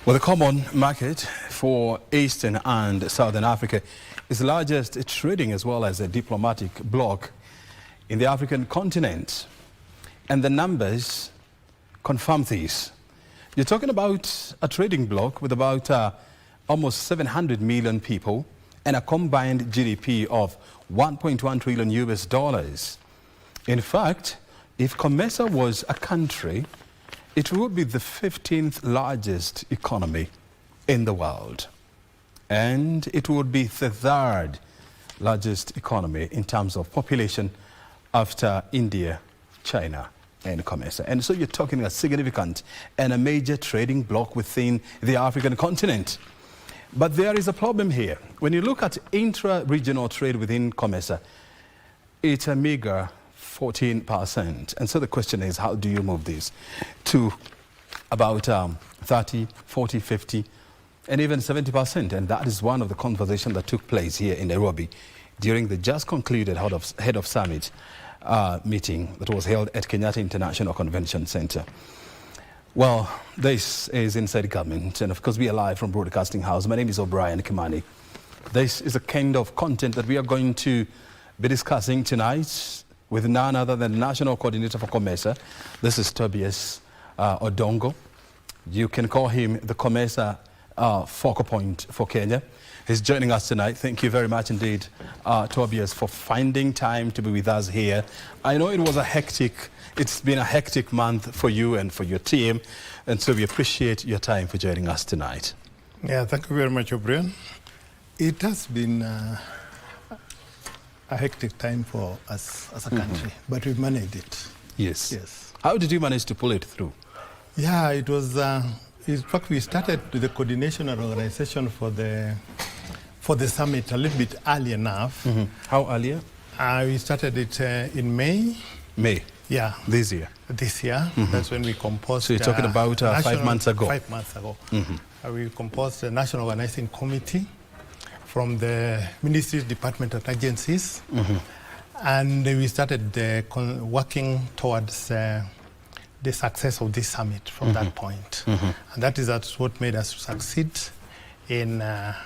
Well, the common market for Eastern and Southern Africa is the largest trading as well as a diplomatic bloc in the African continent. And the numbers confirm this. You're talking about a trading bloc with about almost 700 million people and a combined GDP of 1.1 trillion US dollars. In fact, if Comesa was a country, it would be the 15th largest economy in the world. And it would be the third largest economy in terms of population after India, China, and Comesa. And so you're talking a significant and a major trading bloc within the African continent. But there is a problem here. When you look at intra-regional trade within Comesa, it's a meager 14%. And so the question is, how do you move this to about 30, 40, 50, and even 70%? And that is one of the conversations that took place here in Nairobi during the just concluded head of summit meeting that was held at Kenyatta International Convention Center. Well, this is Inside Government, and of course we are live from Broadcasting House. My name is O'Brien Kimani. This is the kind of content that we are going to be discussing tonight with none other than the National Coordinator for Comesa. This is Tobias Odongo. You can call him the Comesa focal point for Kenya. He's joining us tonight. Thank you very much indeed, Tobias, for finding time to be with us here. I know it's been a hectic month for you and for your team, and so we appreciate your time for joining us tonight. Yeah, thank you very much, O'Brien. It has been a hectic time for us as a country, but we've managed it. Yes. Yes. How did you manage to pull it through? Yeah, it was, in fact, we started with the coordination and organization for the summit a little bit early enough. How earlier? We started it in May. May? Yeah. This year? This year. That's when we composed. So you're talking about 5 months ago? 5 months ago. We composed a national organizing committee from the ministries, departments, and agencies. And we started working towards the success of this summit from that point. And that's what made us succeed in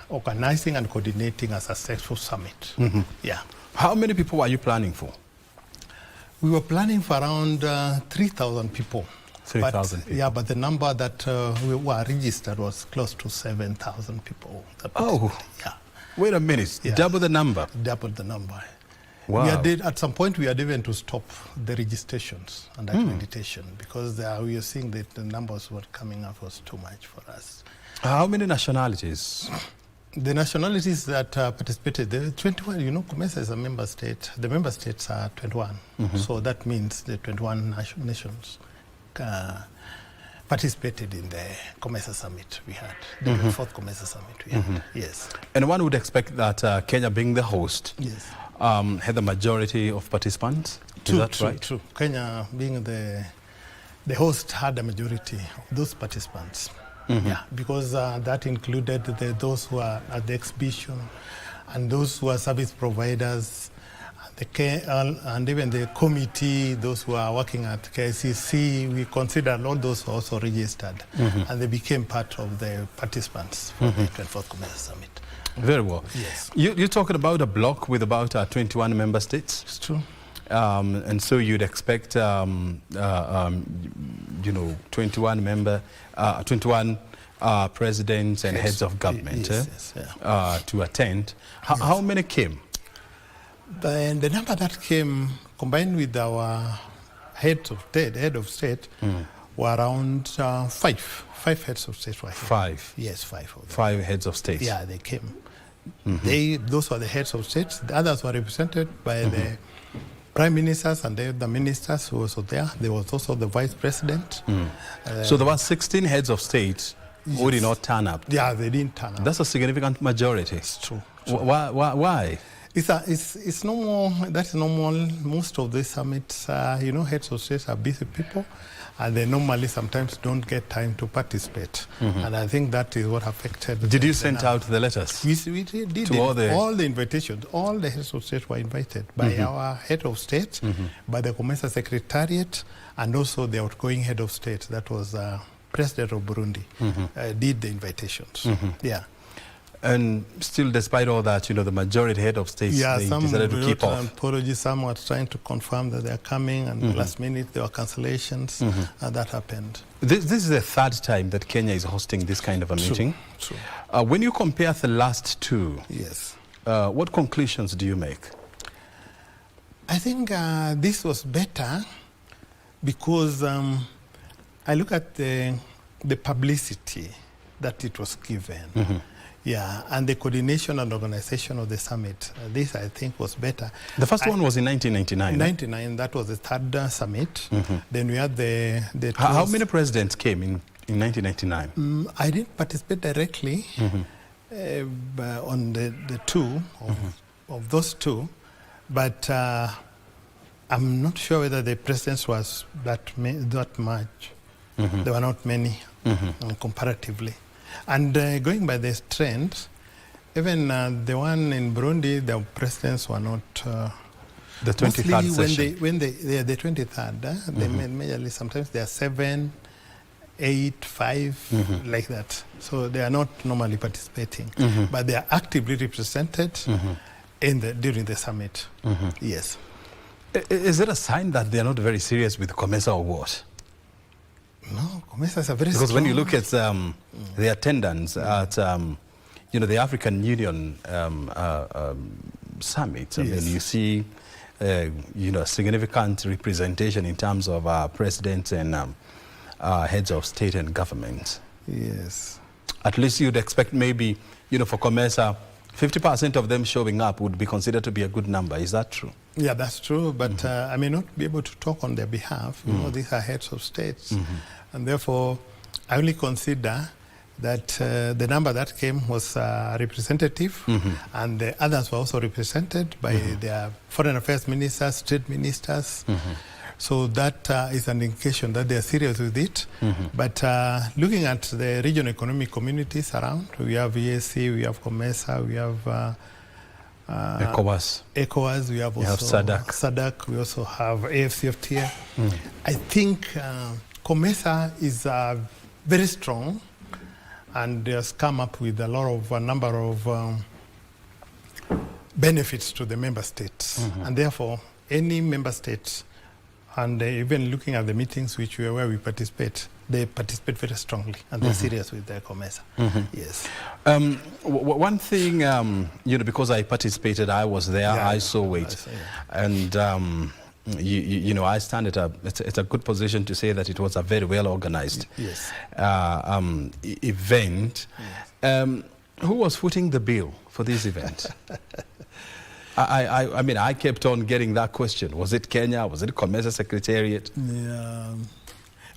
organizing and coordinating a successful summit. Yeah. How many people were you planning for? We were planning for around 3,000 people. 3,000 people? Yeah, but the number that we were registered was close to 7,000 people. Oh, yeah. Wait a minute, Yeah. double the number? Double the number. Wow. At some point, we had even to stop the registrations and accreditation because we were seeing that the numbers were coming up was too much for us. How many nationalities? The nationalities that participated, the 21, you know, Comesa is a member state. The member states are 21. So that means the 21 nations participated in the Comesa summit we had, the fourth Comesa summit we had. Yes. And one would expect that Kenya, being the host, Yes. had the majority of participants. Is that right? True. Kenya, being the host, had a majority of those participants. Yeah, because that included those who are at the exhibition and those who are service providers, and even the committee, those who are working at KCC. We considered all those who also registered, and they became part of the participants for the 24th Comesa Summit. Very well. Yes. You're talking about a bloc with about 21 member states? It's true. And so you'd expect, 21 presidents and heads of government to attend. How many came? The number that came, combined with our head of state, were around 5. 5 heads of state were here. 5? Yes, 5 of them. 5 heads of state? Yeah, they came. Those were the heads of states. The others were represented by the prime ministers and the ministers who were also there. There was also the vice president. So there were 16 heads of state who did not turn up? Yeah, they didn't turn up. That's a significant majority. It's true. Why? It's normal. That's normal. Most of the summits, heads of states are busy people, and they normally sometimes don't get time to participate. And I think that is what affected. Did you send out the letters? We did to all the invitations. All the heads of state were invited by our head of state, by the Comesa Secretariat, and also the outgoing head of state. That was president of Burundi did the invitations. Yeah. And still, despite all that, the majority head of states, they decided to keep off. An apology. Some were trying to confirm that they are coming, and last minute there were cancellations, and that happened. This is the third time that Kenya is hosting this kind of a meeting. True. When you compare the last two, yes, what conclusions do you make? I think this was better because I look at the publicity that it was given. Yeah, and the coordination and organization of the summit. This, I think, was better. The first one was in 1999. 1999, that was the third summit. Then we had the How many presidents came in 1999? I didn't participate directly on the two, of those two, but I'm not sure whether the presidents was that much. There were not many comparatively. And going by this trend, even the one in Burundi, the presidents were not... the 23rd session. The 23rd, they majorly sometimes they are 7, 8, 5, like that. So they are not normally participating, but they are actively represented during the summit. Yes. Is it a sign that they are not very serious with Comesa or what? No, Comesa is a very because strong... when you look at the attendance at the African Union summit, I mean, you see significant representation in terms of presidents and heads of state and government. Yes. At least you'd expect maybe for Comesa, 50% of them showing up would be considered to be a good number. Is that true? Yeah, that's true, but I may not be able to talk on their behalf. These are heads of states, and therefore I only consider that the number that came was representative, and the others were also represented by their foreign affairs ministers, trade ministers. So that is an indication that they are serious with it. But looking at the regional economic communities around, we have EAC, we have Comesa, we have ECOWAS, we have also SADC, we also have AFCFTA. I think Comesa is very strong and has come up with a number of benefits to the member states. And therefore, any member states, and even looking at the meetings where we participate, they participate very strongly, and they're serious with their Comesa. Yes. One thing, because I participated, I was there, I saw it, and I stand at it's a good position to say that it was a very well organized event. Who was footing the bill for this event? I mean, I kept on getting that question. Was it Kenya? Was it Comesa Secretariat? Yeah.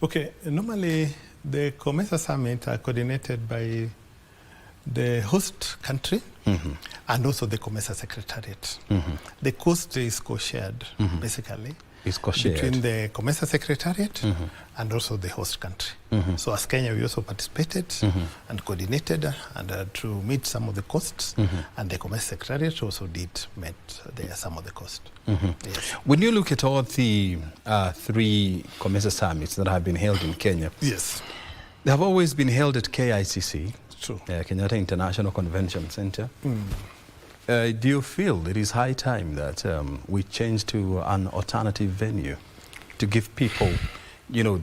Okay, normally the Comesa Summit are coordinated by the host country and also the Comesa Secretariat. The cost is co-shared, basically. It's co-shared between the Comesa Secretariat and also the host country. So as Kenya, we also participated and coordinated and to meet some of the costs, and the Comesa Secretariat also met some of the costs. Yes. When you look at all the 3 Comesa summits that have been held in Kenya, they have always been held at KICC, Kenyatta International Convention Center. Do you feel it is high time that we change to an alternative venue to give people,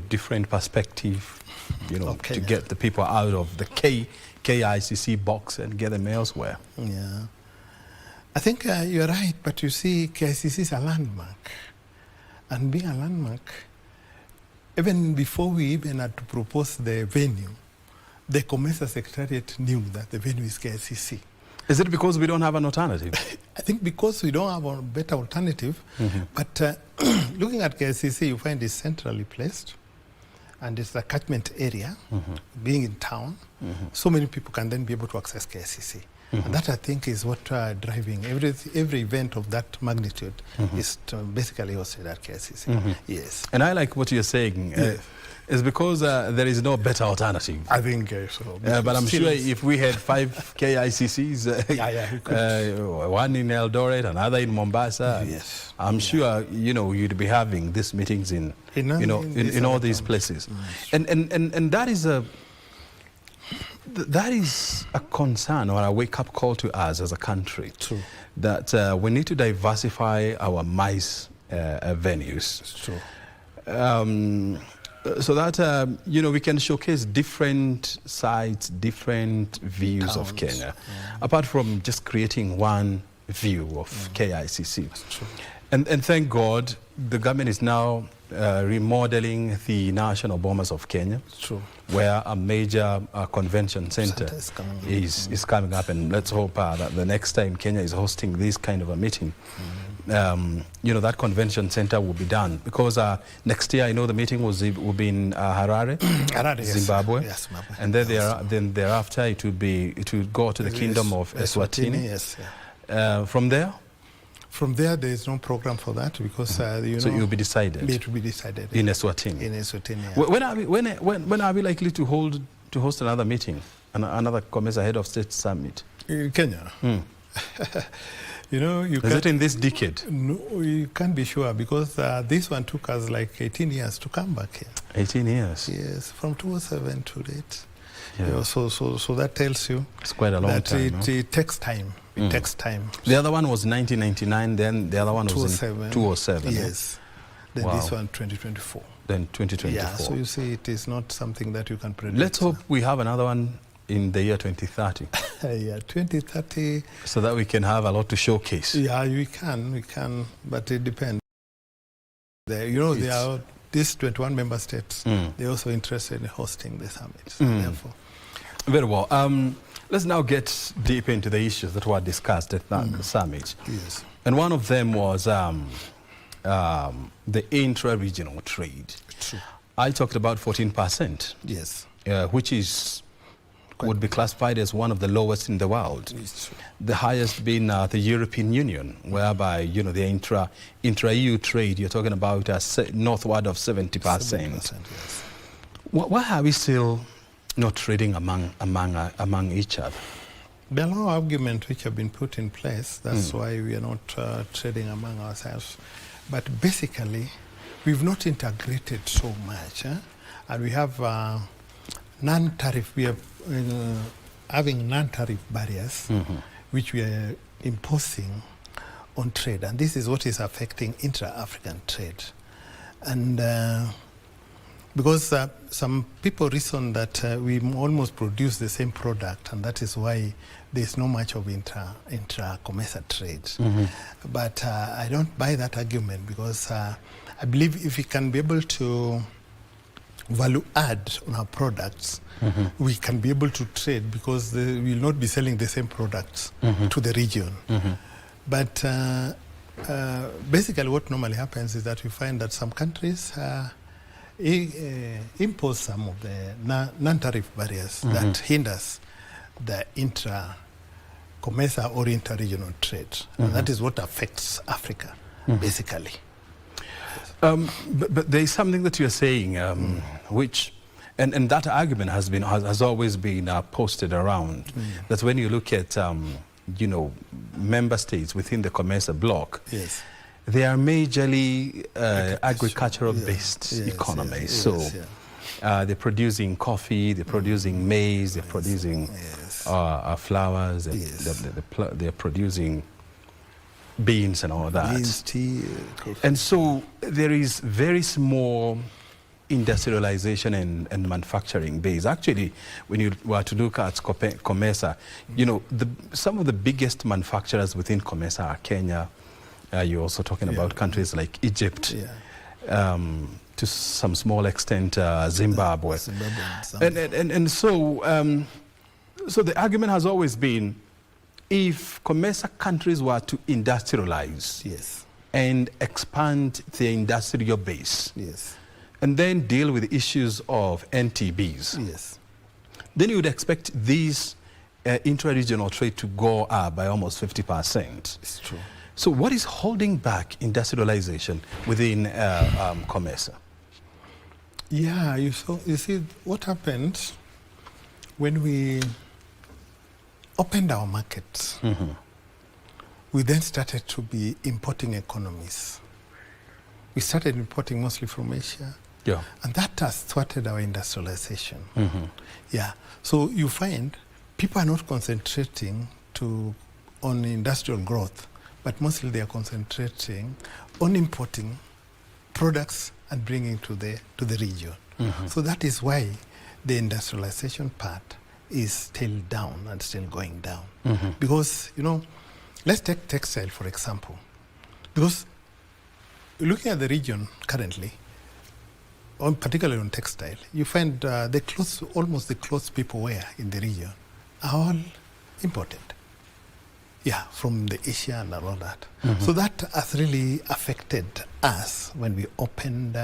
different perspective, to get the people out of the KICC box and get them elsewhere? Yeah. I think you're right, but you see, KICC is a landmark. And being a landmark, even before we even had to propose the venue, the Comesa Secretariat knew that the venue is KICC. Is it because we don't have an alternative? I think because we don't have a better alternative, but looking at KICC, you find it's centrally placed, and it's a catchment area, being in town, so many people can then be able to access KICC. And that, I think, is what driving every event of that magnitude is basically hosted at KICC. Yes. And I like what you're saying. It's because there is no better alternative. I think so. But I'm sure if we had 5 KICCs, one in Eldoret, another in Mombasa, I'm sure you'd be having these meetings in all these places. And that is a concern or a wake-up call to us as a country. True. That we need to diversify our MICE venues. It's true. So that we can showcase different sites, different views of Kenya, apart from just creating one view of KICC. And thank God the government is now remodeling the National Bombers of Kenya, where a major convention center is coming up, and let's hope that the next time Kenya is hosting this kind of a meeting, that convention center will be done, because next year I know the meeting will be in Harare, Zimbabwe, and then thereafter it will go to the Kingdom of Eswatini. From there, there is no program for that, because so it will be decided. It will be decided in Eswatini. In Eswatini. When are we likely to host another meeting, another Comesa Head of State Summit? In Kenya. Is it in this decade? No, you can't be sure, because this one took us like 18 years to come back here. 18 years? Yes, from 2007 to date. Yeah. So that tells you it's quite a long time. It takes time. It takes time. The other one was 1999, then the other one was in 2007. Yes. Then this one 2024. Then 2024. Yeah, so you see, it is not something that you can predict. Let's hope we have another one in the year 2030. Yeah, 2030. So that we can have a lot to showcase. Yeah, we can, but it depends. There are these 21 member states. They're also interested in hosting the summit. So therefore. Very well. Let's now get deep into the issues that were discussed at the summit. Yes. And one of them was the intra-regional trade. True. I talked about 14%. Yes. Which would be classified as one of the lowest in the world. The highest being the European Union, whereby the intra-EU trade, you're talking about northward of 70%. 70%, yes. Why are we still not trading among each other? There are a lot of arguments which have been put in place. That's why we are not trading among ourselves. But basically, we've not integrated so much, and we have non-tariff. We are having non-tariff barriers, which we are imposing on trade, and this is what is affecting intra-African trade. And because some people reason that we almost produce the same product, and that is why there's no much of intra-Comesa trade. But I don't buy that argument, because I believe if we can be able to value add on our products, we can be able to trade, because we will not be selling the same products to the region. But basically what normally happens is that we find that some countries impose some of the non-tariff barriers that hinders the intra-Comesa or inter-regional trade. And that is what affects Africa, basically. But there is something that you're saying, which, and that argument has always been posted around, that when you look at, member states within the Comesa bloc, they are majorly agricultural-based economies. They're producing coffee, they're producing maize, they're producing flowers, they're producing beans and all that. Beans, tea, coffee. And so there is very small industrialization and manufacturing base. Actually, when you were to look at Comesa, some of the biggest manufacturers within Comesa are Kenya. You're also talking about countries like Egypt, to some small extent Zimbabwe. And so the argument has always been, if Comesa countries were to industrialize and expand their industrial base, and then deal with the issues of NTBs, then you would expect these intra-regional trade to go up by almost 50%. It's true. So what is holding back industrialization within Comesa? Yeah, you see what happened when we opened our markets. We then started to be importing economies. We started importing mostly from Asia. Yeah. And that has thwarted our industrialization. Yeah. So you find people are not concentrating on industrial growth, but mostly they are concentrating on importing products and bringing to the region. So that is why the industrialization part is still down and still going down. Because, let's take textile, for example. Because looking at the region currently, particularly on textile, you find almost the clothes people wear in the region are all imported. Yeah, from the Asia and all that. So that has really affected us when we opened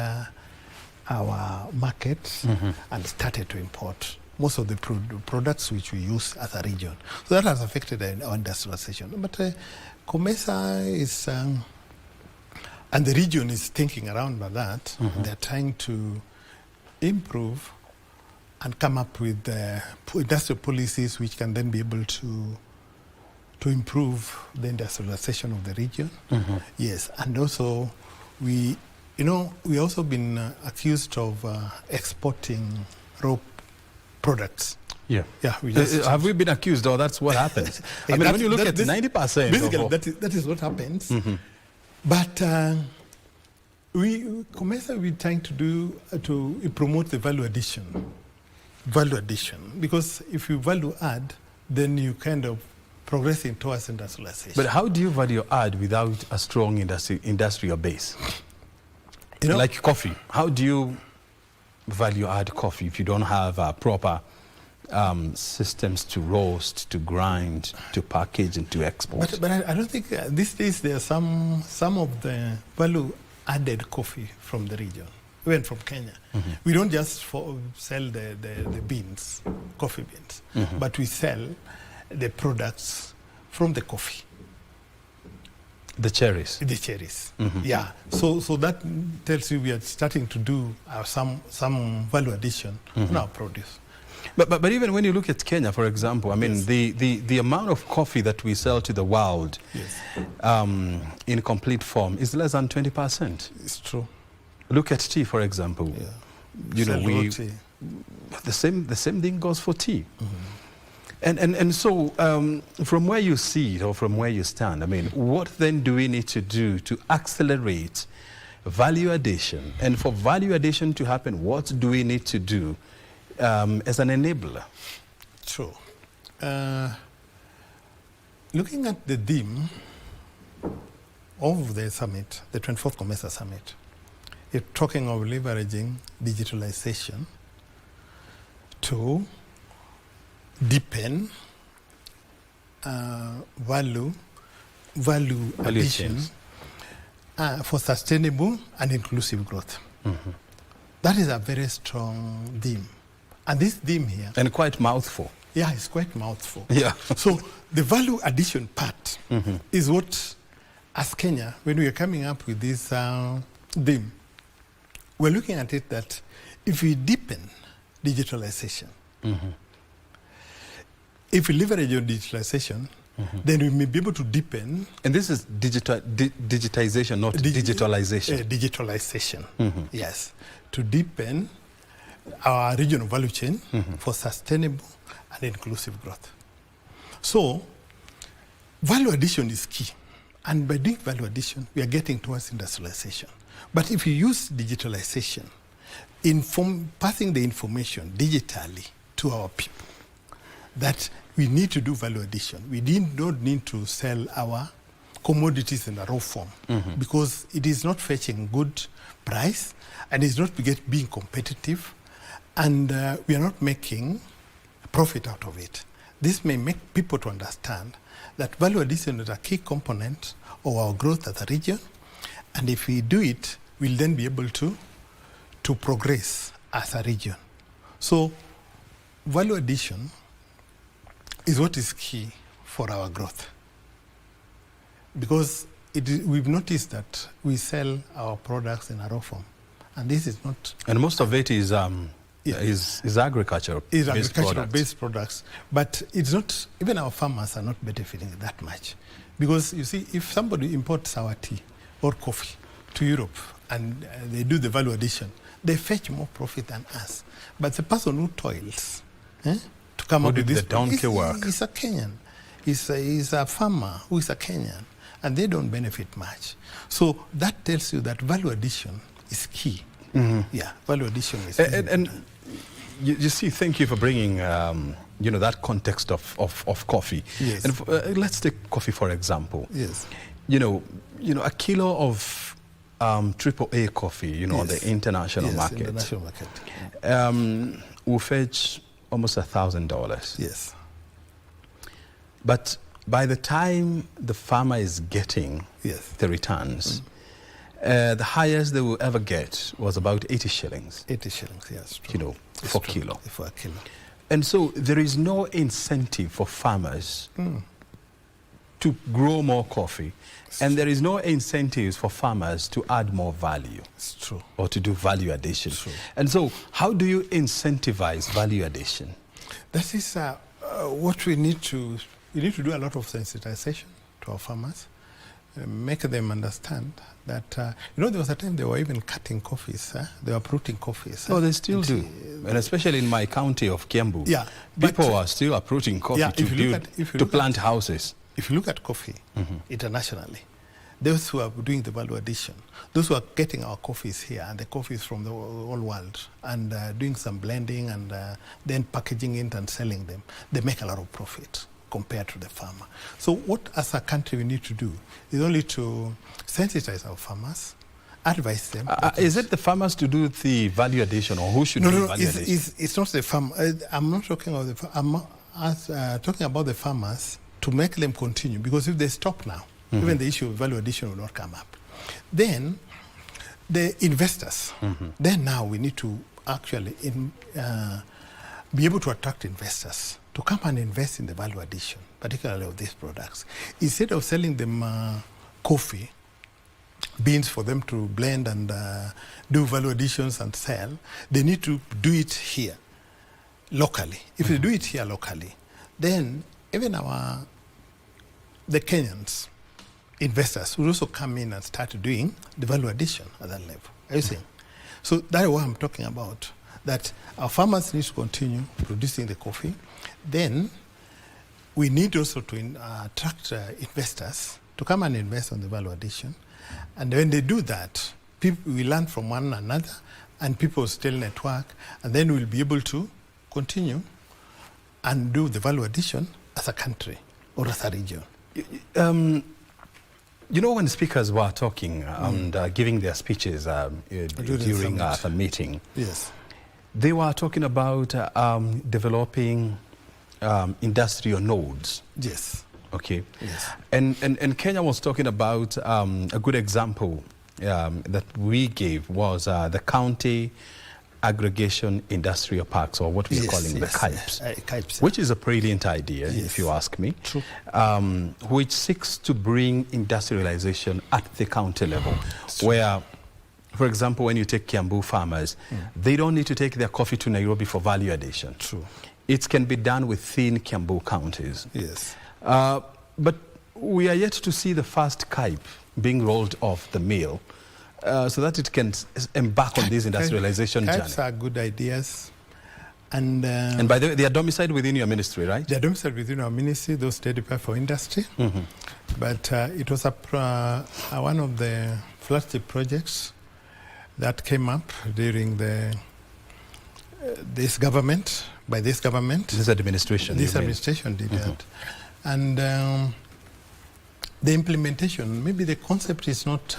our markets and started to import most of the products which we use as a region. So that has affected our industrialization. But Comesa is, and the region is thinking around that. They're trying to improve and come up with industrial policies which can then be able to improve the industrialization of the region. Yes, and also we also been accused of exporting raw products. Yeah. Have we been accused, or that's what happens? I mean, when you look at 90%. Basically, that is what happens. But Comesa, we're trying to promote the value addition. Because if you value add, then you kind of progressing towards industrialization. But how do you value add without a strong industrial base? Like coffee. How do you value add coffee if you don't have proper systems to roast, to grind, to package, and to export? But I don't think these days there are some of the value added coffee from the region, even from Kenya. We don't just sell the beans, coffee beans, but we sell the products from the coffee. The cherries. The cherries. Yeah. So that tells you we are starting to do some value addition on our produce. But even when you look at Kenya, for example, I mean, the amount of coffee that we sell to the world in complete form is less than 20%. It's true. Look at tea, for example. Tea. The same thing goes for tea. And so from where you see it, or from where you stand, I mean, what then do we need to do to accelerate value addition? And for value addition to happen, what do we need to do as an enabler? True. Looking at the theme of the summit, the 24th Comesa Summit, you're talking of leveraging digitalization to deepen value addition for sustainable and inclusive growth. That is a very strong theme. And this theme here... And quite mouthful. Yeah, it's quite mouthful. Yeah. So the value addition part is what, as Kenya, when we are coming up with this theme, we're looking at it that if we deepen digitalization, if we leverage on digitalization, then we may be able to deepen... And this is digitization, not digitalization. Digitalization, yes. To deepen our regional value chain for sustainable and inclusive growth. So, value addition is key. And by doing value addition, we are getting towards industrialization. But if you use digitalization, passing the information digitally to our people, that we need to do value addition. We don't need to sell our commodities in a raw form because it is not fetching good price and it's not being competitive, and we are not making profit out of it. This may make people to understand that value addition is a key component of our growth as a region, and if we do it, we'll then be able to progress as a region. So value addition is what is key for our growth. Because we've noticed that we sell our products in a raw form, and this is not... And most of it is agricultural-based products. But it's not... Even our farmers are not benefiting that much. Because, you see, if somebody imports our tea or coffee to Europe and they do the value addition, they fetch more profit than us. But the person who toils to come up with this... the donkey work. He's a Kenyan. He's a farmer who is a Kenyan. And they don't benefit much. So that tells you that value addition is key. Yeah, value addition is key. And you see, thank you for bringing that context of coffee. Yes. And let's take coffee for example. Yes. A kilo of AAA coffee, on the international market. International market. Will fetch almost $1,000. Yes. But by the time the farmer is getting the returns, the highest they will ever get was about 80 shillings. 80 shillings, yes. True. For kilo. For a kilo. And so there is no incentive for farmers to grow more coffee. And there is no incentives for farmers to add more value. It's true. Or to do value addition. True. And so how do you incentivize value addition? That is what we need to... We need to do a lot of sensitization to our farmers, make them understand that, there was a time they were even cutting coffees, they were uprooting coffees. Oh, they still do. And especially in my county of Kiambu, people are still uprooting coffee to plant houses. If you look at coffee internationally, those who are doing the value addition, those who are getting our coffees here, and the coffees from the whole world, and doing some blending and then packaging it and selling them, they make a lot of profit compared to the farmer. So what as a country we need to do is only to sensitize our farmers, advise them. Is it the farmers to do the value addition, or who should do the value addition? It's not the farmer. I'm not talking about the farmer. I'm talking about the farmers to make them continue, because if they stop now, even the issue of value addition will not come up. Then the investors, then now we need to actually be able to attract investors to come and invest in the value addition, particularly of these products. Instead of selling them coffee, beans for them to blend and do value additions and sell, they need to do it here, locally. If they do it here locally, then even the Kenyans, investors, will also come in and start doing the value addition at that level. Are you seeing? So that is what I'm talking about, that our farmers need to continue producing the coffee. Then we need also to attract investors to come and invest on the value addition. And when they do that, we learn from one another, and people still network, and then we'll be able to continue and do the value addition as a country or as a region. When speakers were talking and giving their speeches during the meeting, they were talking about developing industrial nodes. Yes. Okay. Yes. And Kenya was talking about a good example that we gave was the county aggregation industrial parks, or what we are calling the KIPES, which is a brilliant idea, if you ask me. True. Which seeks to bring industrialization at the county level, where, for example, when you take Kiambu farmers, they don't need to take their coffee to Nairobi for value addition. True. It can be done within Kiambu counties. Yes. But we are yet to see the first KIPE being rolled off the mill, so that it can embark on this industrialization journey. KIPES are good ideas. And by the way, they are domiciled within your ministry, right? They are domiciled within our ministry, those State Department for Industry. But it was one of the flagship projects that came up during this government, by this government. This administration. This administration did that. And the implementation, maybe the concept is not,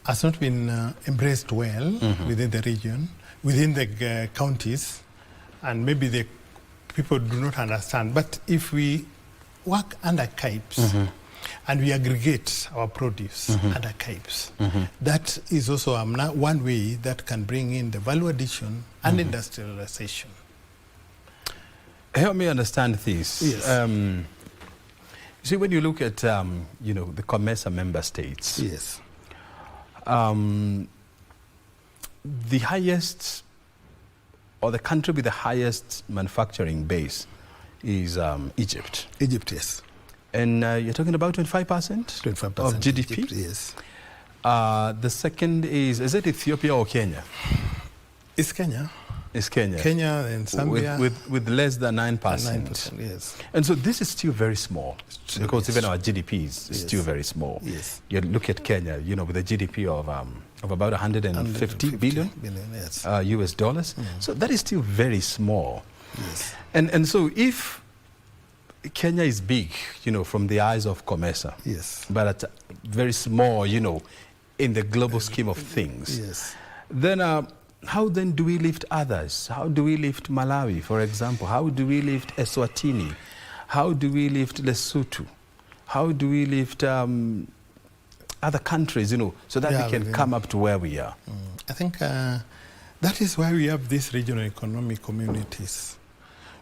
has not been embraced well within the region, within the counties, and maybe the people do not understand. But if we work under KIPES and we aggregate our produce under KIPES, that is also one way that can bring in the value addition and industrialization. Help me understand this. Yes. See, when you look at, the Comesa member states, Yes. The highest, or the country with the highest manufacturing base is Egypt. Egypt, yes. And you're talking about 25%? 25% of GDP? Egypt, yes. The second is it Ethiopia or Kenya? It's Kenya. It's Kenya. Kenya and Zambia. With less than 9%. 9%, yes. And so this is still very small, because even our GDP is still very small. Yes. You look at Kenya, with a GDP of about 150 billion yes. US dollars. So that is still very small. Yes. And so if Kenya is big, from the eyes of Comesa, Yes. but very small, in the global scheme of things, Yes. then how then do we lift others? How do we lift Malawi, for example? How do we lift Eswatini? How do we lift Lesotho? How do we lift other countries, so that we can come up to where we are? I think that is why we have these regional economic communities.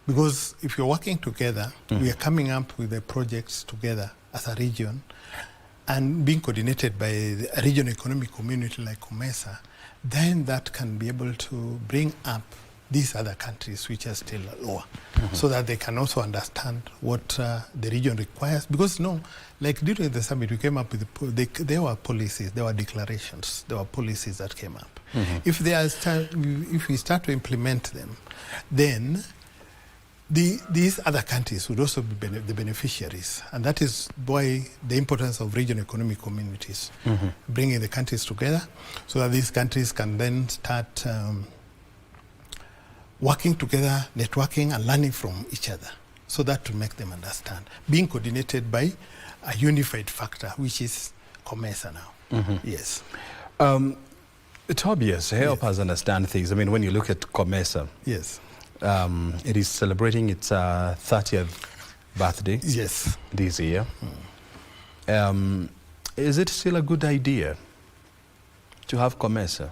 Because if you're working together, we are coming up with the projects together as a region and being coordinated by a regional economic community like Comesa, then that can be able to bring up these other countries which are still lower, so that they can also understand what the region requires. Because like during the summit, we came up with there were policies, there were declarations, there were policies that came up. If we start to implement them, then these other countries would also be the beneficiaries. And that is why the importance of regional economic communities, bringing the countries together so that these countries can then start working together, networking and learning from each other, so that to make them understand. Being coordinated by a unified factor, which is Comesa now. Yes. Tobias, help us understand things. I mean, when you look at Comesa, yes. It is celebrating its 30th birthday this year. Is it still a good idea to have Comesa?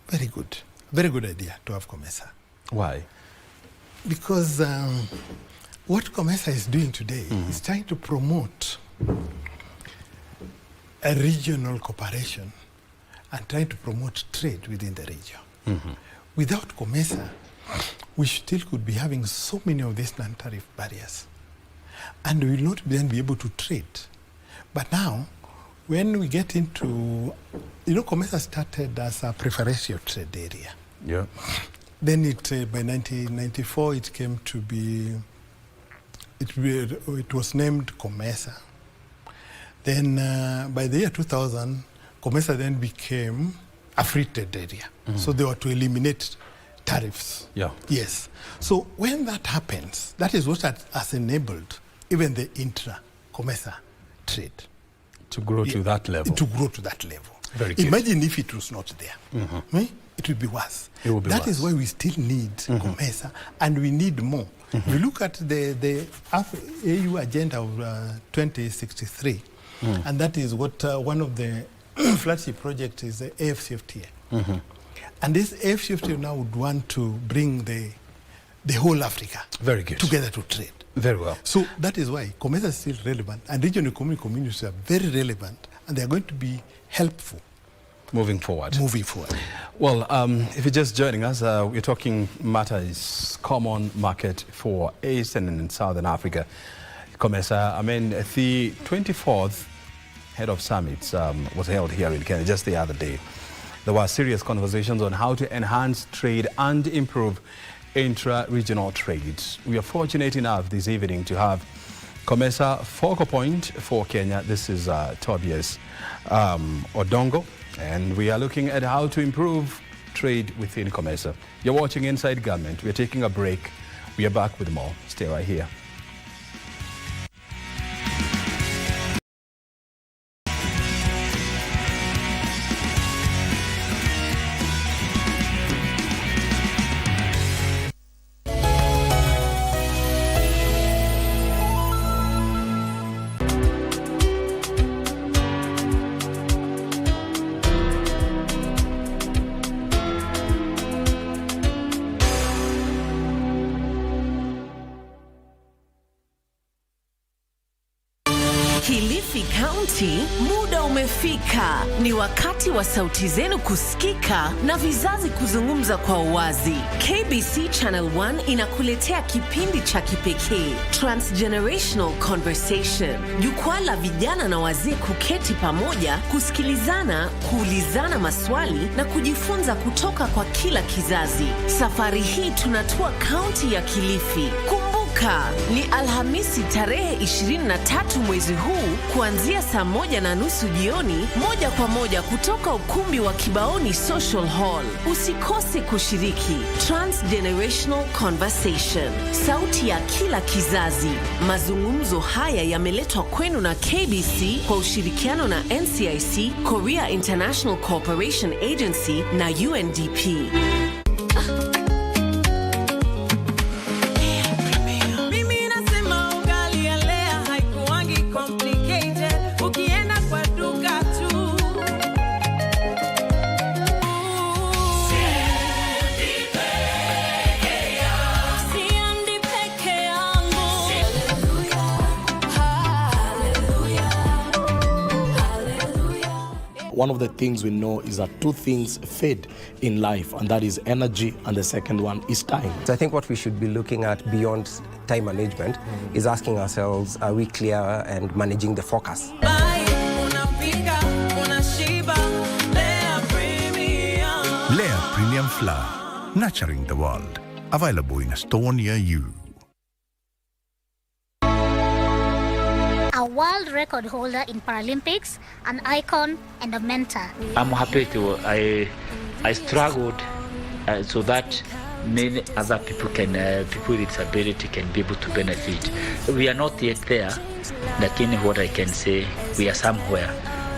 Very good. Very good idea to have Comesa. Why? Because what Comesa is doing today is trying to promote a regional cooperation and trying to promote trade within the region. Without Comesa, we still could be having so many of these non-tariff barriers, and we will not then be able to trade. But now, when we get into, Comesa started as a preferential trade area. Yeah. Then by 1994, it came to be, it was named Comesa. Then by the year 2000, Comesa then became a free trade area. So they were to eliminate tariffs. Yeah. Yes. So when that happens, that is what has enabled even the intra-Comesa trade. To grow to that level. To grow to that level. Very good. Imagine if it was not there. It would be worse. It would be worse. That is why we still need Comesa, and we need more. If you look at the AU agenda of 2063, and that is what one of the flagship projects is the AFCFTA. And this AFCFTA now would want to bring the whole Africa together to trade. Very well. So that is why Comesa is still relevant, and regional economic communities are very relevant, and they are going to be helpful. Moving forward. Well, if you're just joining us, we're talking matters common market for Eastern and Southern Africa. Comesa, I mean, the 24th Head of Summits was held here in Kenya just the other day. There were serious conversations on how to enhance trade and improve intra-regional trade. We are fortunate enough this evening to have Comesa focal point for Kenya. This is Tobias Odongo, and we are looking at how to improve trade within Comesa. You're watching Inside Government. We're taking a break. We are back with more. Stay right here. County, muda umefika. Ni wakati wa sauti zenu kusikika na vizazi kuzungumza kwa uwazi. KBC Channel 1 inakuletea kipindi cha kipekee, Transgenerational Conversation. Jukwaa la vijana na wazee kuketi pamoja, kusikilizana, kuulizana maswali na kujifunza kutoka kwa kila kizazi. Safari hii tunatua kaunti ya Kilifi. Kumbuka, ni Alhamisi tarehe 23 mwezi huu kuanzia saa 1:30 jioni, moja kwa moja kutoka ukumbi wa Kibaoni Social Hall. Usikose kushiriki Transgenerational Conversation, sauti ya kila kizazi. Mazungumzo haya yameletwa kwenu na KBC kwa ushirikiano na NCIC, Korea International Cooperation Agency na UNDP. One of the things we know is that two things fade in life, and that is energy, and the second one is time. So I think what we should be looking at beyond time management is asking ourselves, are we clear and managing the focus? Lea Premium Flour, nurturing the world. Available in a store near you. A world record holder in Paralympics, an icon and a mentor. I'm happy I struggled so that many other people people with disability can be able to benefit. We are not yet there, lakini what I can say, we are somewhere.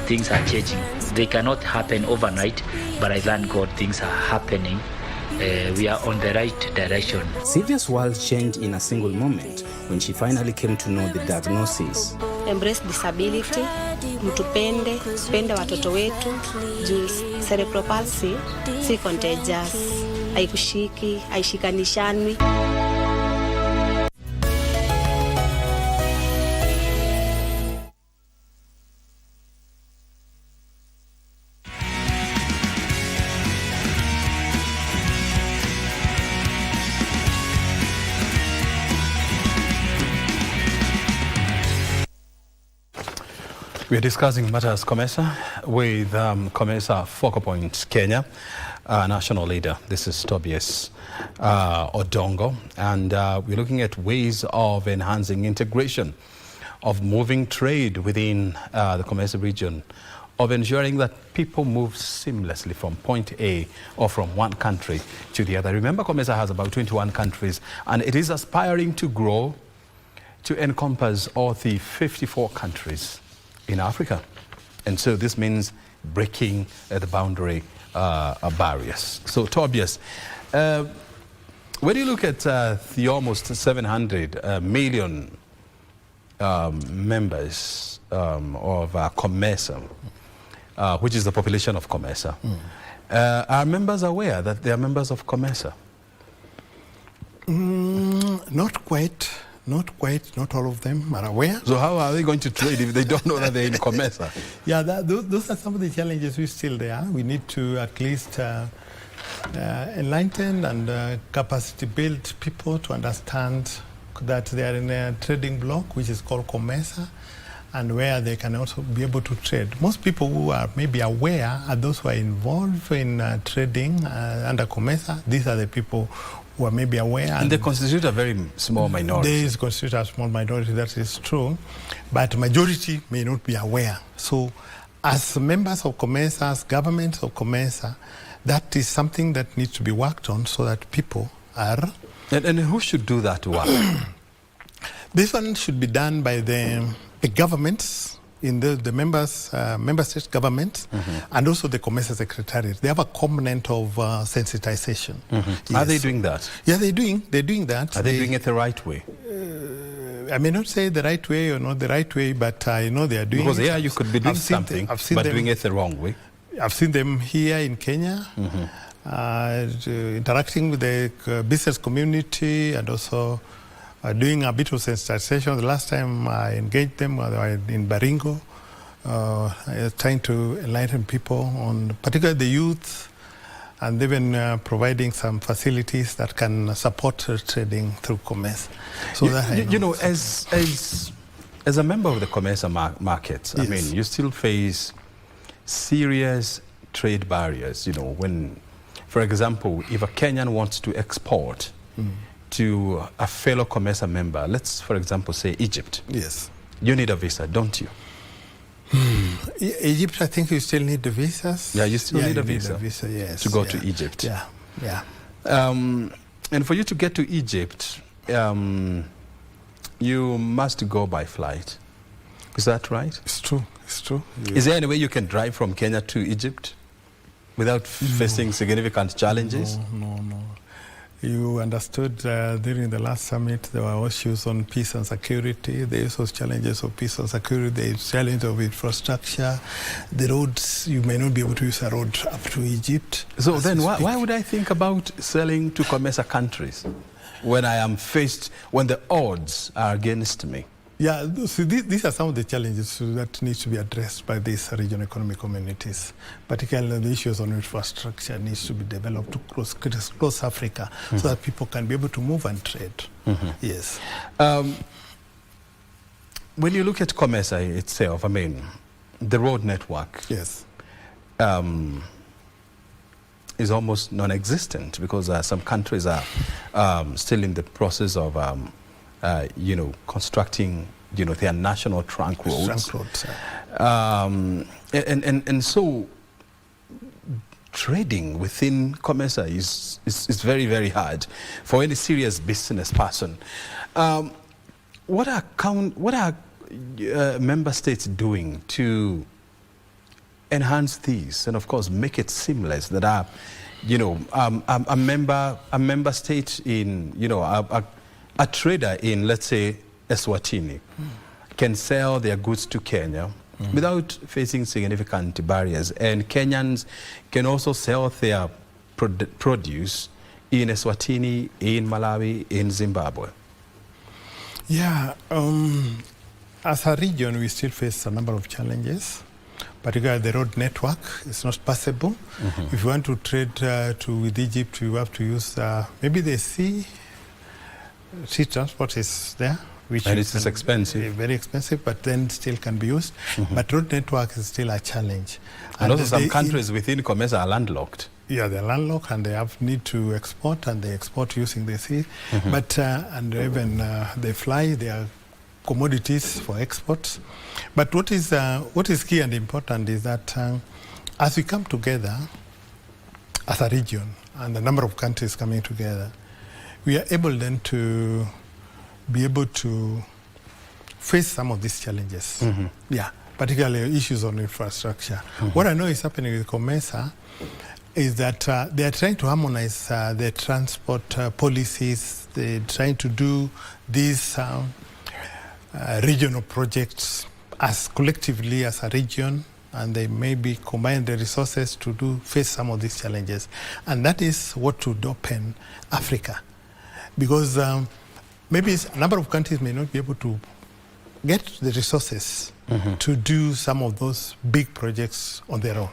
Things are changing. They cannot happen overnight, but I thank God things are happening. We are on the right direction. Sylvia's world changed in a single moment when she finally came to know the diagnosis. Embrace disability, mtupende, pende watoto wetu, juu cerebral palsy si contagious, haikushiki, haishikanishani. We are discussing matters Comesa with Comesa Focal Point Kenya, national leader. This is Tobias Odongo, and we're looking at ways of enhancing integration, of moving trade within the Comesa region, of ensuring that people move seamlessly from point A or from one country to the other. Remember, Comesa has about 21 countries, and it is aspiring to grow to encompass all the 54 countries in Africa. And so this means breaking the boundary barriers. So Tobias, when you look at the almost 700 million members of Comesa, which is the population of Comesa, are members aware that they are members of Comesa? Not quite. Not all of them are aware. So how are they going to trade if they don't know that they're in Comesa? Yeah, those are some of the challenges we still there. We need to at least enlighten and capacity build people to understand that they are in a trading block, which is called Comesa, and where they can also be able to trade. Most people who are maybe aware are those who are involved in trading under Comesa. These are the people who are maybe aware. And they constitute a very small minority. They constitute a small minority, that is true. But majority may not be aware. So as members of Comesa, as governments of Comesa, that is something that needs to be worked on so that people are... And who should do that work? This one should be done by the governments, in the member state governments, and also the Comesa Secretariat. They have a component of sensitization. Yes. Are they doing that? Yeah, they're doing that. Are they doing it the right way? I may not say the right way or not the right way, but I know they are doing because it. Because you could be doing something, but doing it the wrong way. I've seen them here in Kenya, interacting with the business community and also doing a bit of sensitization. The last time I engaged them, they were in Baringo, trying to enlighten people on, particularly the youth, and even providing some facilities that can support trading through Comesa. So as a member of the Comesa market, yes. I mean, you still face serious trade barriers. When, for example, if a Kenyan wants to export to a fellow Comesa member, let's, for example, say Egypt. Yes. You need a visa, don't you? Egypt, I think you still need the visas. Yeah, you still need a visa. Yes, to go to Egypt. Yeah. And for you to get to Egypt, you must go by flight. Is that right? It's true. Yeah. Is there any way you can drive from Kenya to Egypt without facing significant challenges? No. You understood during the last summit there were issues on peace and security. There are also challenges of peace and security. There is challenge of infrastructure. The roads, you may not be able to use a road up to Egypt. So then why would I think about selling to Comesa countries when when the odds are against me? Yeah, so these are some of the challenges that need to be addressed by these regional economic communities. Particularly the issues on infrastructure needs to be developed to close Africa so that people can be able to move and trade. Yes. When you look at Comesa itself, I mean, the road network is almost non-existent because some countries are still in the process of constructing, their national trunk roads. And so trading within Comesa is very, very hard for any serious business person. What are member states doing to enhance these and, of course, make it seamless that a member state in, a trader in, let's say, Eswatini can sell their goods to Kenya without facing significant barriers, and Kenyans can also sell their produce in Eswatini, in Malawi, in Zimbabwe? Yeah, as a region, we still face a number of challenges. Particularly the road network is not possible. If you want to trade with Egypt, you have to use maybe the sea transport is there, and it is expensive. Very expensive, but then still can be used. But road network is still a challenge. And also some countries within Comesa are landlocked. Yeah, they're landlocked and they need to export, and they export using the sea. But and even they fly their commodities for exports. But what is key and important is that as we come together as a region and a number of countries coming together, we are able then to be able to face some of these challenges. Yeah, particularly issues on infrastructure. What I know is happening with Comesa is that they are trying to harmonize their transport policies. They're trying to do these regional projects as collectively as a region, and they maybe combine the resources to face some of these challenges. And that is what would open Africa. Because maybe a number of countries may not be able to get the resources to do some of those big projects on their own.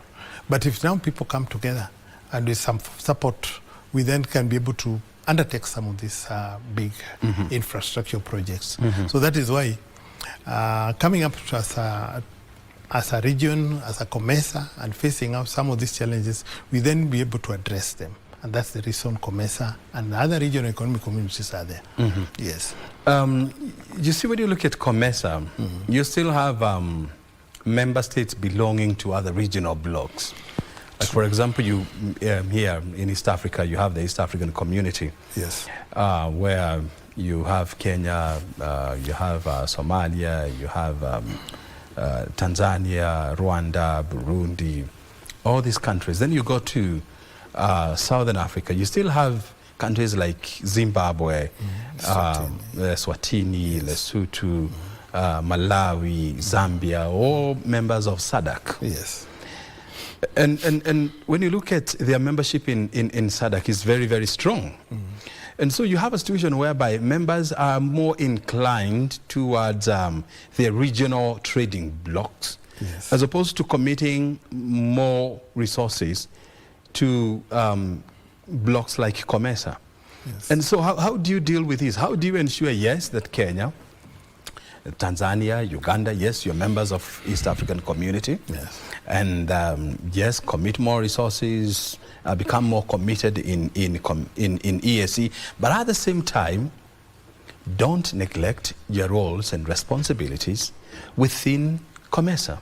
But if now people come together and with some support, we then can be able to undertake some of these big infrastructure projects. So that is why coming up to as a region, as a Comesa, and facing out some of these challenges, we then be able to address them. And that's the reason Comesa and the other regional economic communities are there. Yes. You see, when you look at Comesa, you still have member states belonging to other regional blocs. Like, for example, you here in East Africa, you have the East African Community. Yes. Where you have Kenya, you have Somalia, you have Tanzania, Rwanda, Burundi, all these countries. Then you go to Southern Africa, you still have countries like Zimbabwe, Swatini, Lesotho, Malawi, Zambia, all members of SADC. Yes. And when you look at their membership in SADC, it's very, very strong. And so you have a situation whereby members are more inclined towards their regional trading blocs Yes. as opposed to committing more resources to blocks like Comesa. Yes. And so how do you deal with this? How do you ensure, yes, that Kenya, Tanzania, Uganda, yes, you're members of East African Community, Yes. and yes, commit more resources, become more committed in EAC, but at the same time, don't neglect your roles and responsibilities within Comesa.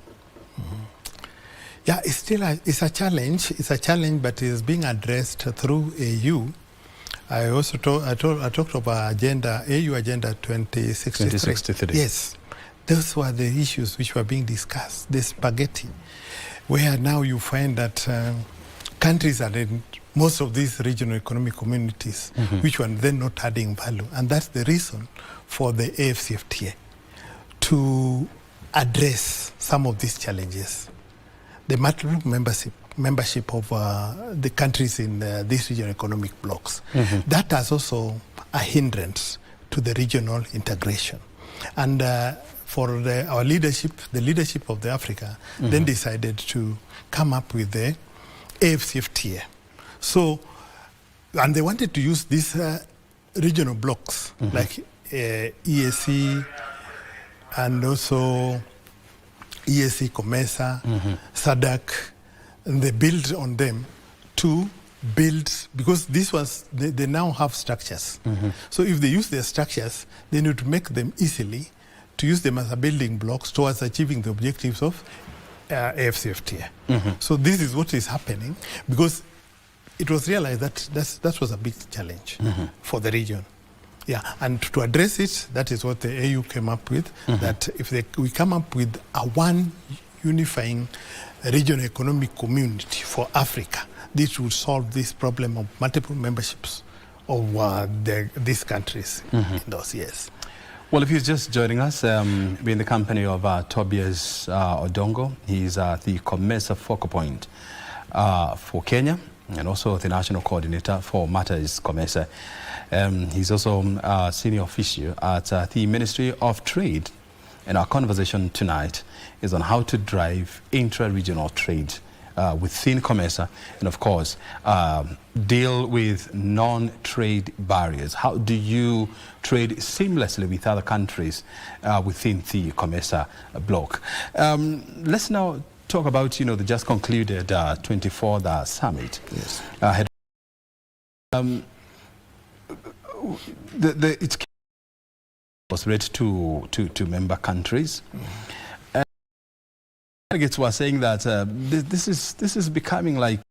Yeah, it's still it's a challenge. It's a challenge, but it's being addressed through AU. I also talked about AU Agenda 2063. Yes, those were the issues which were being discussed. The spaghetti, where now you find that countries are in most of these regional economic communities, which were then not adding value, and that's the reason for the AFCFTA to address some of these challenges. The multiple membership of the countries in these regional economic blocks. That has also a hindrance to the regional integration. And for our leadership, the leadership of the Africa, then decided to come up with the AFCFTA. So, and they wanted to use these regional blocks like EAC and also EAC, Comesa, SADC, and they build on them to build, because they now have structures. So if they use their structures, they need to make them easily to use them as a building blocks towards achieving the objectives of AFCFTA. So this is what is happening, because it was realized that that was a big challenge for the region. Yeah, and to address it, that is what the AU came up with, that if we come up with a one unifying regional economic community for Africa, this will solve this problem of multiple memberships of these countries in those years. Well, if you're just joining us, we're in the company of Tobias Odongo. He's the Comesa focal point for Kenya, and also the national coordinator for Matters Comesa. He's also a senior official at the Ministry of Trade. And our conversation tonight is on how to drive intra-regional trade within Comesa, and of course, deal with non-trade barriers. How do you trade seamlessly with other countries within the Comesa bloc? Let's now talk about, the just concluded 24th summit. Yes. It was read to member countries. Delegates were saying that this is becoming like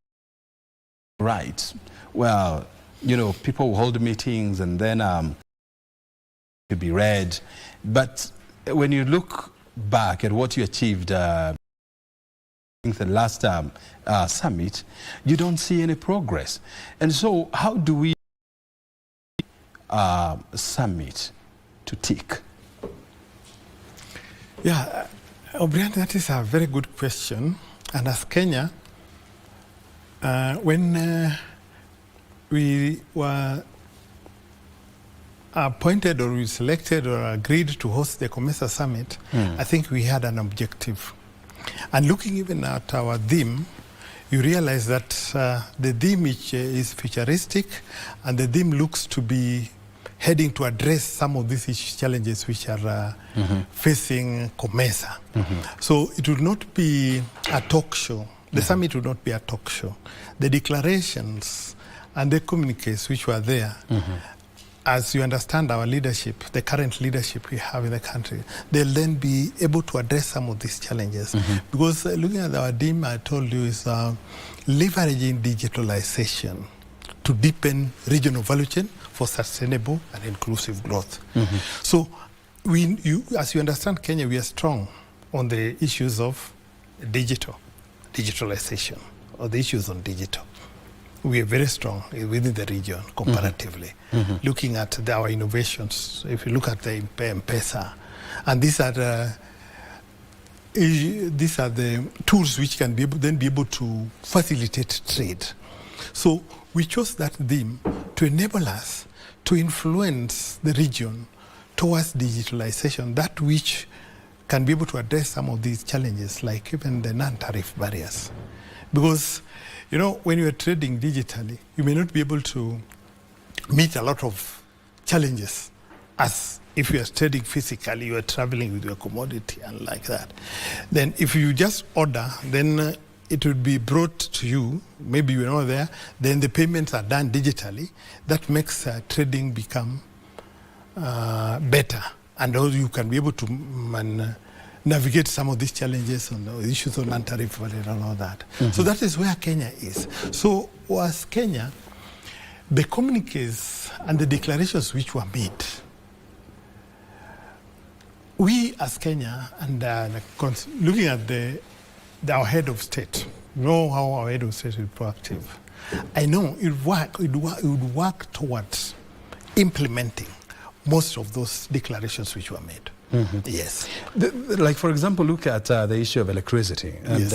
right. Well, people will hold meetings and then to be read, but when you look back at what you achieved the last summit, you don't see any progress. And so how do we summit to tick? Yeah, O'Brien, that is a very good question. And as Kenya, when we were appointed or we selected or agreed to host the Comesa Summit, I think we had an objective. And looking even at our theme, you realize that the theme is futuristic, and the theme looks to be heading to address some of these challenges which are facing Comesa. So it will not be a talk show. The summit will not be a talk show. The declarations and the communiques which were there, as you understand our leadership, the current leadership we have in the country, they'll then be able to address some of these challenges. Because looking at our theme, I told you, is leveraging digitalization to deepen regional value chain for sustainable and inclusive growth. So, as you understand, Kenya, we are strong on the issues of digitalization, or the issues on digital. We are very strong within the region comparatively. Looking at our innovations, if you look at the M-Pesa, and these are the tools which can be able to facilitate trade. So we chose that theme to enable us to influence the region towards digitalization, that which can be able to address some of these challenges, like even the non-tariff barriers. Because, you know, when you are trading digitally, you may not be able to meet a lot of challenges as if you are trading physically, you are traveling with your commodity and like that. Then if you just order, then it would be brought to you, maybe you're not there, then the payments are done digitally. That makes trading become better. And also you can be able to navigate some of these challenges and the issues of non-tariff and all that. Mm-hmm. So that is where Kenya is. So as Kenya, the communiques and the declarations which were made, we as Kenya, and looking at our head of state, know how our head of state is proactive. I know it would work towards implementing most of those declarations which were made. Mm-hmm. Yes. Like, for example, look at the issue of electricity. And, yes.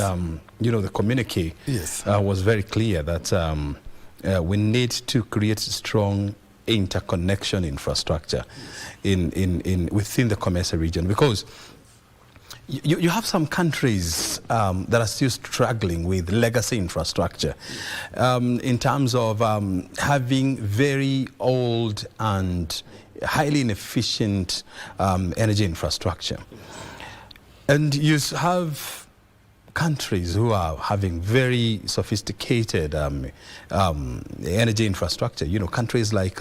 You know, the communique yes. Was very clear that we need to create strong interconnection infrastructure within the Comesa region, because you have some countries that are still struggling with legacy infrastructure in terms of having very old and highly inefficient energy infrastructure. And you have countries who are having very sophisticated energy infrastructure. You know, countries like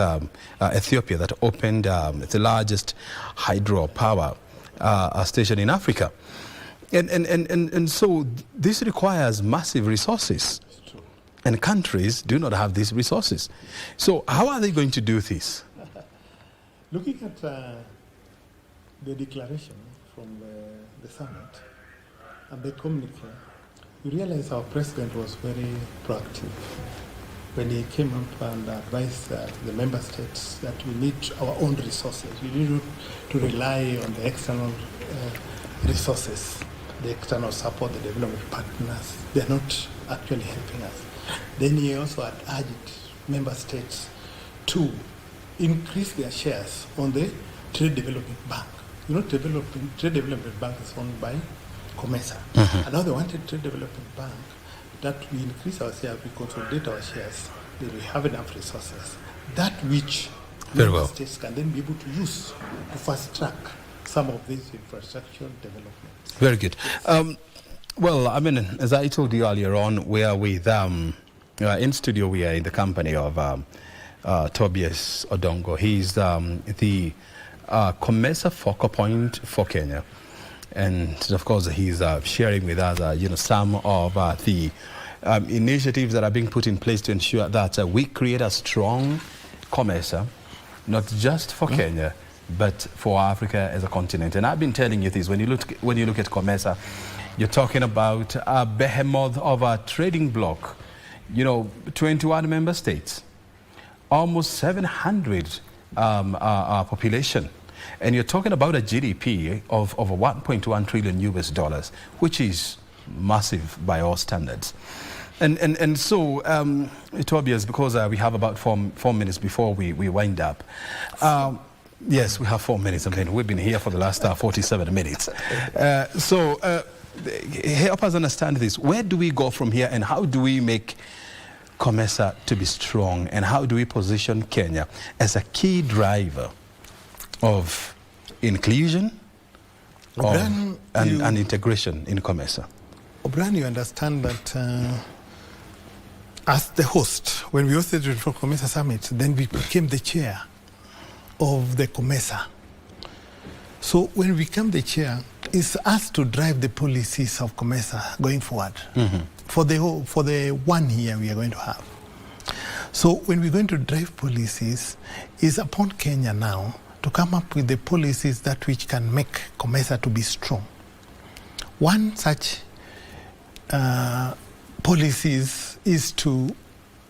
Ethiopia that opened the largest hydropower station in Africa. And so this requires massive resources. And countries do not have these resources. So how are they going to do this? Looking at the declaration from the summit and the communique, you realize our president was very proactive when he came up and advised the member states that we need our own resources. We need to rely on the external resources, the external support, the development partners. They're not actually helping us. Then he also had urged member states to increase their shares on the Trade Development Bank. You know, Trade Development Bank is owned by Comesa. Mm-hmm. And now they wanted Trade Development Bank that we increase our shares, we consolidate our shares, that we have enough resources. That which member states can then be able to use to fast track some of these infrastructure developments. Very good. Well, I mean, as I told you earlier on, we are with, in studio, we are in the company of Tobias Odongo. He's the Comesa focal point for Kenya. And of course, he's sharing with us, you know, some of the initiatives that are being put in place to ensure that we create a strong Comesa, not just for Kenya, but for Africa as a continent. And I've been telling you this: when you look at Comesa, you're talking about a behemoth of a trading bloc. You know, 21 member states, almost 700 population. And you're talking about a GDP of over 1.1 trillion US dollars, which is massive by all standards. And so, Tobias, because we have about four minutes before we wind up. Yes, we have 4 minutes. I mean, we've been here for the last 47 minutes. So help us understand this. Where do we go from here, and how do we make Comesa to be strong, and how do we position Kenya as a key driver of inclusion and integration in Comesa? O'Brien, you understand that as the host, when we hosted the Comesa Summit, then we became the chair of the Comesa. So when we become the chair, it's us to drive the policies of Comesa going forward for the 1 year we are going to have. So when we're going to drive policies, it's upon Kenya now to come up with the policies that which can make Comesa to be strong. One such policies is to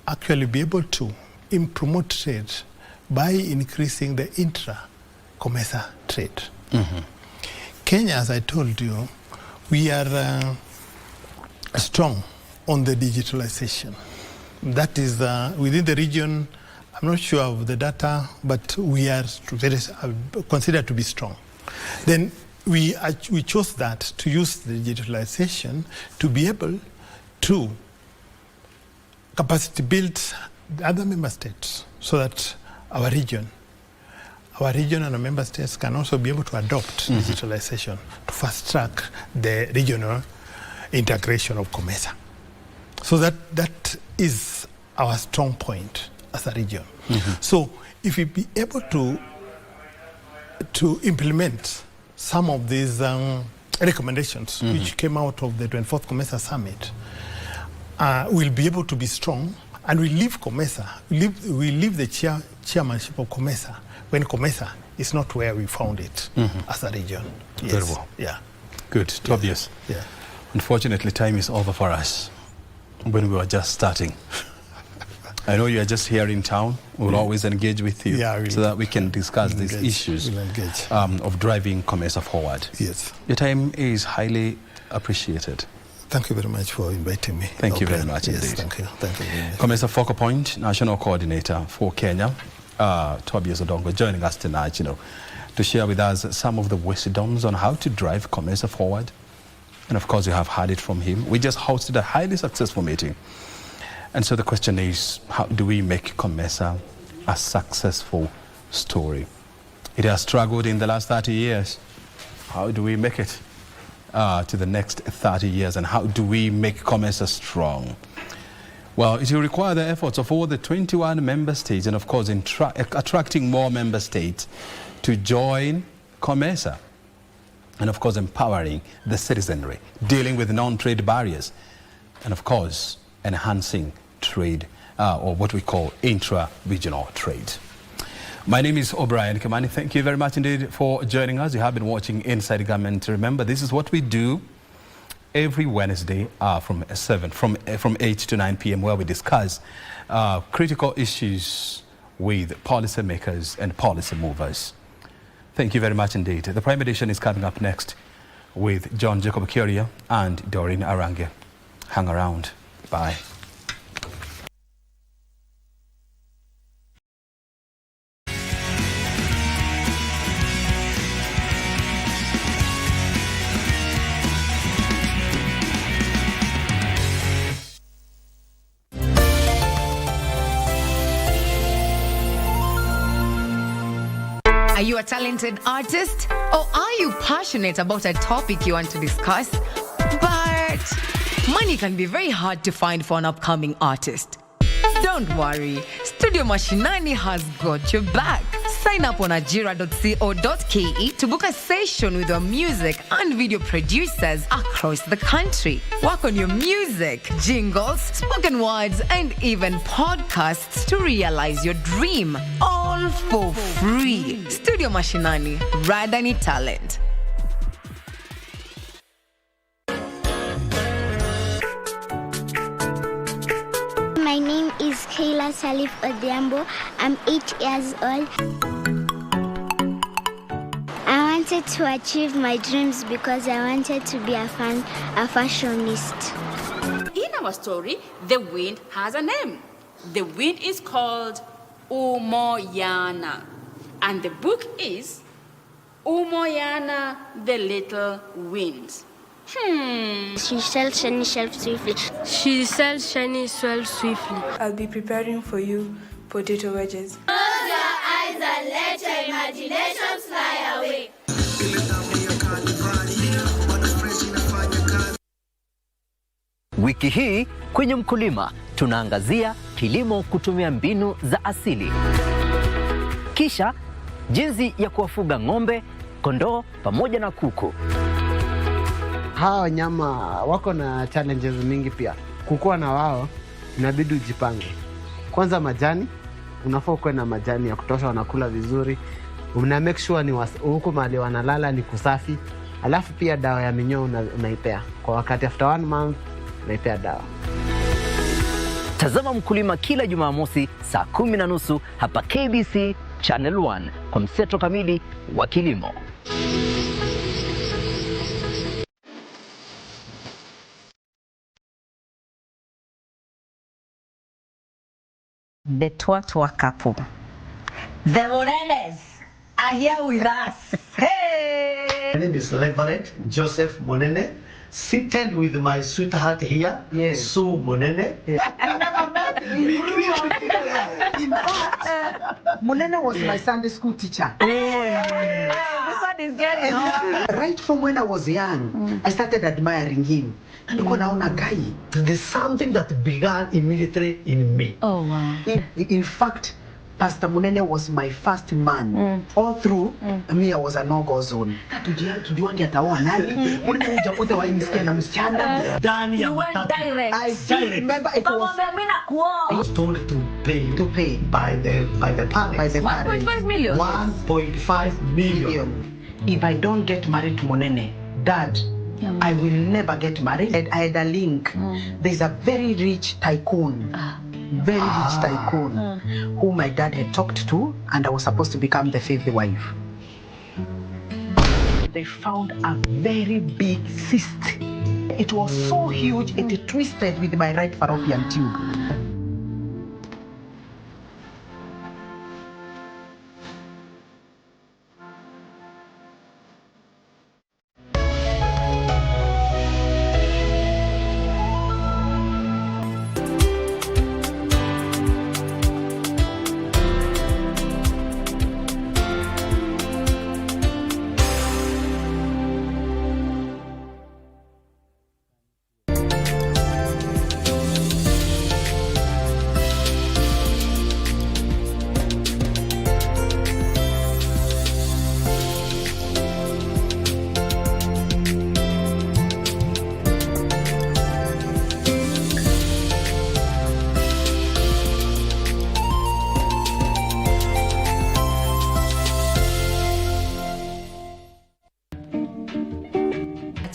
actually be able to promote trade by increasing the intra-Comesa trade. Kenya, as I told you, we are strong on the digitalization. That is within the region. I'm not sure of the data, but we are very considered to be strong. Then we chose that to use the digitalization to be able to capacity build the other member states so that our region and our member states can also be able to adopt digitalization to fast track the regional integration of Comesa. So that is our strong point as a region. So if we be able to implement some of these recommendations which came out of the 24th Comesa Summit, we'll be able to be strong, and we leave Comesa, we leave the chairmanship of Comesa when Comesa is not where we found it as a region. Yes. Very well. Yeah. Good. Tobias. Yeah. Unfortunately, time is over for us when we were just starting. I know you are just here in town. We'll always engage with you so that we can discuss these issues of driving Comesa forward. Yes. Your time is highly appreciated. Thank you very much for inviting me. Thank you very much indeed. Thank you. Thank you very much. Comesa Focal Point, National Coordinator for Kenya, Tobias Odongo, joining us tonight, to share with us some of the wisdoms on how to drive Comesa forward. And of course, you have heard it from him. We just hosted a highly successful meeting. And so the question is, how do we make Comesa a successful story? It has struggled in the last 30 years. How do we make it to the next 30 years? And how do we make Comesa strong? Well, it will require the efforts of all the 21 member states and, of course, attracting more member states to join Comesa. And, of course, empowering the citizenry, dealing with non-trade barriers, and, of course, enhancing trade, or what we call intra-regional trade. My name is O'Brien Kimani. Thank you very much indeed for joining us. You have been watching Inside Government. Remember, this is what we do every Wednesday from 8 to 9 p.m. where we discuss critical issues with policymakers and policy movers. Thank you very much indeed. The Prime Edition is coming up next with John Jacob Curia and Doreen Arange. Hang around. Bye. Are you a talented artist? Or are you passionate about a topic you want to discuss? But money can be very hard to find for an upcoming artist. Don't worry, Studio Mashinani has got your back. Sign up on ajira.co.ke to book a session with our music and video producers across the country. Work on your music, jingles, spoken words, and even podcasts to realize your dream. All for free. Studio Mashinani, Radani Talent. My name is Kayla Salif Odhiambo. I'm 8 years old. I wanted to achieve my dreams because I wanted to be a fashionist. In our story, the wind has a name. The wind is called Umoyana. And the book is Umoyana, the Little Wind. She sells shiny shelves swiftly. She sells shiny shelves swiftly. I'll be preparing for you potato wedges. Close your eyes and let your imagination fly away. Wiki hii kwenye Mkulima tunaangazia kilimo kutumia mbinu za asili. Kisha jinsi ya kuwafuga ng'ombe, kondoo pamoja na kuku. Hawa wanyama wako na challenges mingi pia. Kukua na wao inabidi ujipange. Kwanza majani, unafaa kuwa na majani ya kutosha, wanakula vizuri. Una make sure ni huko mahali wanalala ni kusafi. Alafu pia dawa ya minyoo unaipea. Kwa wakati after 1 month unaipea dawa. Tazama Mkulima kila Jumamosi saa 10:30 hapa KBC Channel 1 kwa mseto kamili wa kilimo. The Twatwa couple. The Morenes are here with us. Hey! My name is Reverend Joseph Monene, seated with my sweetheart here, Sue Monene. I never met you. In fact, Monene was my Sunday school teacher. This one is getting hard. Right from when I was young, I started admiring him. And There's something that began immediately in me. Oh, wow. In fact, Pastor Monene was my first man. All through, me, I was a no-go zone. You went direct. I still remember it was. I was told to pay by the parents. 1.5 million. 1.5 million. If I don't get married to Monene, Dad, I will never get married. And I had a link. There's a very rich tycoon. Who my dad had talked to, and I was supposed to become the fifth wife. They found a very big cyst. It was so huge, it twisted with my right fallopian tube.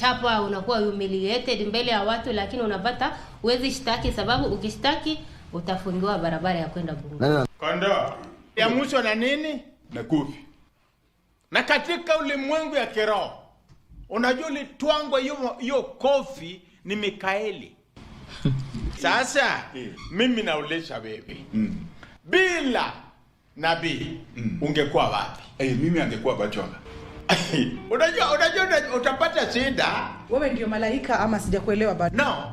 Hapa unakuwa humiliated mbele ya watu, lakini unapata uwezi shtaki, sababu ukishtaki utafungiwa barabara ya kwenda bunge. Kondo ya mwisho na nini? Na kufi. Na katika ulimwengu ya kiroho, unajua litwangwa hiyo kofi ni Mikaeli. Sasa mimi nauliza wewe. Bila nabii ungekuwa wapi? Mimi angekuwa Bachonga. Unajua utapata shida. Wewe ndio malaika ama sijakuelewa bado? No.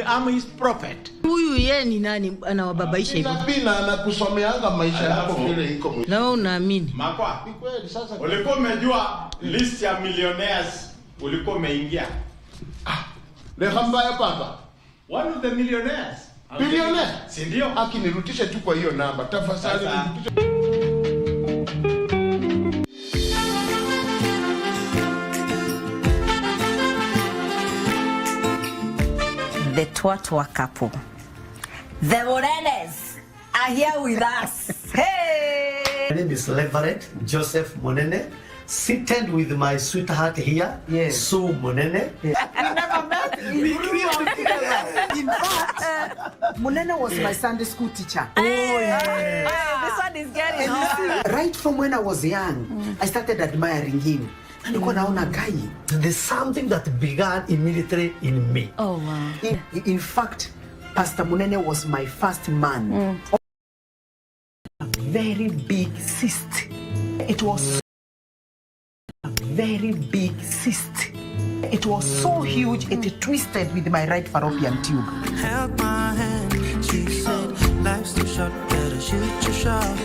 I'm his prophet. Huyu yeye ni nani anawababaisha hivyo? Bila anakusomeanga maisha yako vile iko. Na wewe unaamini? Makwa, ni kweli sasa. Ulikuwa umejua list ya millionaires ulikuwa umeingia. Lehamba ya papa. One of the millionaires. Billionaire? Si ndio? Akinirutisha tu kwa hiyo namba. Tafadhali nirutishe. The Twatwa couple. The Monenes are here with us. Hey! My name is Reverend Joseph Monene, seated with my sweetheart here, Sue Monene. I never met you. In fact, Monene was my Sunday school teacher. This one is getting hard. Right from when I was young, I started admiring him. There's something that began immediately in me. Oh, wow. In fact, Pastor Monene was my first man. A very big cyst. It was a very big cyst. It was so huge, it twisted with my right fallopian tube. Held my hand, she said, life's too short, better shoot your shot.